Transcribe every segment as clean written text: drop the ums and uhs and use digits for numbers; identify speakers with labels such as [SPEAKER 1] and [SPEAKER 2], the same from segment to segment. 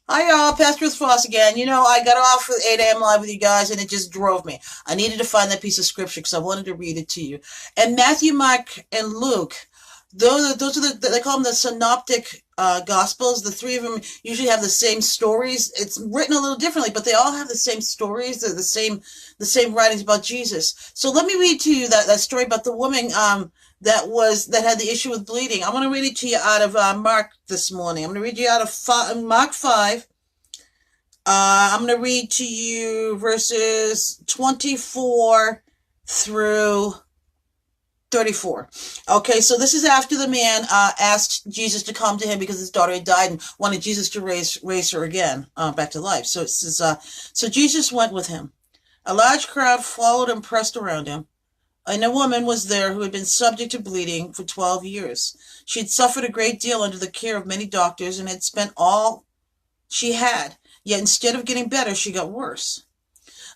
[SPEAKER 1] Hi y'all, Pastor Ruth Foss again. I got off with 8 a.m. live with you guys and it just drove me. I needed to find that piece of scripture because I wanted to read it to you. And Matthew, Mark, and Luke, those are they call them the synoptic gospels. The three of them usually have the same stories. It's written a little differently, but they all have the same stories. They're the same writings about Jesus. So let me read to you that story about the woman that had the issue with bleeding. I want to read it to you out of Mark this morning. I'm going to read you out of Mark 5. I'm going to read to you verses 24 through 34. Okay, so this is after the man asked Jesus to come to him because his daughter had died and wanted Jesus to raise her again back to life. So it says, so Jesus went with him. A large crowd followed and pressed around him. And a woman was there who had been subject to bleeding for 12 years. She had suffered a great deal under the care of many doctors and had spent all she had. Yet instead of getting better, she got worse.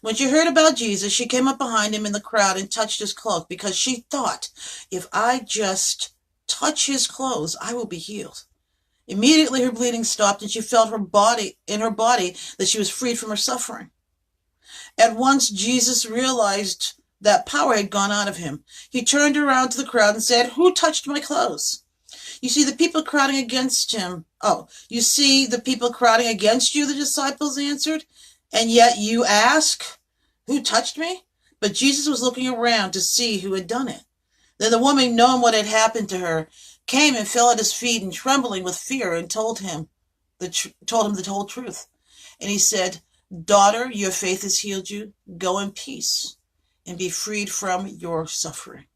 [SPEAKER 1] When she heard about Jesus, she came up behind him in the crowd and touched his cloak because she thought, if I just touch his clothes, I will be healed. Immediately her bleeding stopped and she felt in her body that she was freed from her suffering. At once Jesus realized that power had gone out of him. He turned around to the crowd and said, "Who touched my clothes?" You see the people crowding against him. Oh, you see the people crowding against you, the disciples answered. And yet you ask, "Who touched me?" But Jesus was looking around to see who had done it. Then the woman, knowing what had happened to her, came and fell at his feet and trembling with fear and told him the whole truth. And he said, "Daughter, your faith has healed you. Go in peace and be freed from your suffering."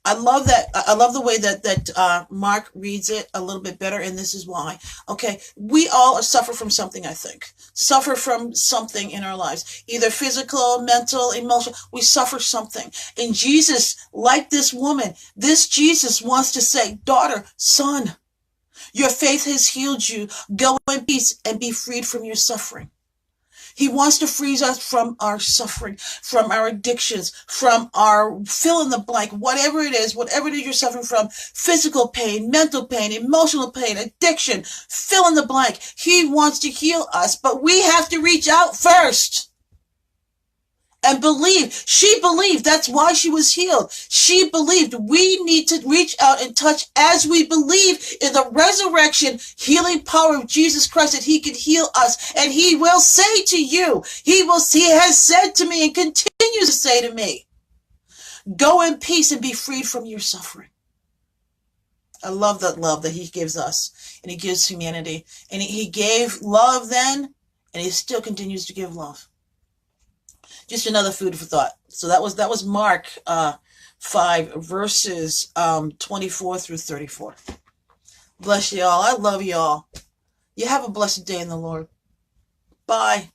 [SPEAKER 1] I love that. I love the way that Mark reads it a little bit better, and this is why. Okay, we all suffer from something. I think suffer from something in our lives, either physical, mental, emotional. We suffer something, and Jesus, like this woman, this Jesus wants to say, "Daughter, son, your faith has healed you. Go in peace and be freed from your suffering." He wants to free us from our suffering, from our addictions, from our fill in the blank, whatever it is you're suffering from, physical pain, mental pain, emotional pain, addiction, fill in the blank. He wants to heal us, but we have to reach out first and believe. She believed. That's why she was healed. She believed. We need to reach out and touch as we believe in the resurrection, healing power of Jesus Christ, that he can heal us. And he will say to you, he has said to me and continues to say to me, "Go in peace and be freed from your suffering." I love that love that he gives us and he gives humanity. And he gave love then, and he still continues to give love. Just another food for thought. So that was Mark 5 verses 24 through 34. Bless y'all. I love y'all. You have a blessed day in the Lord. Bye.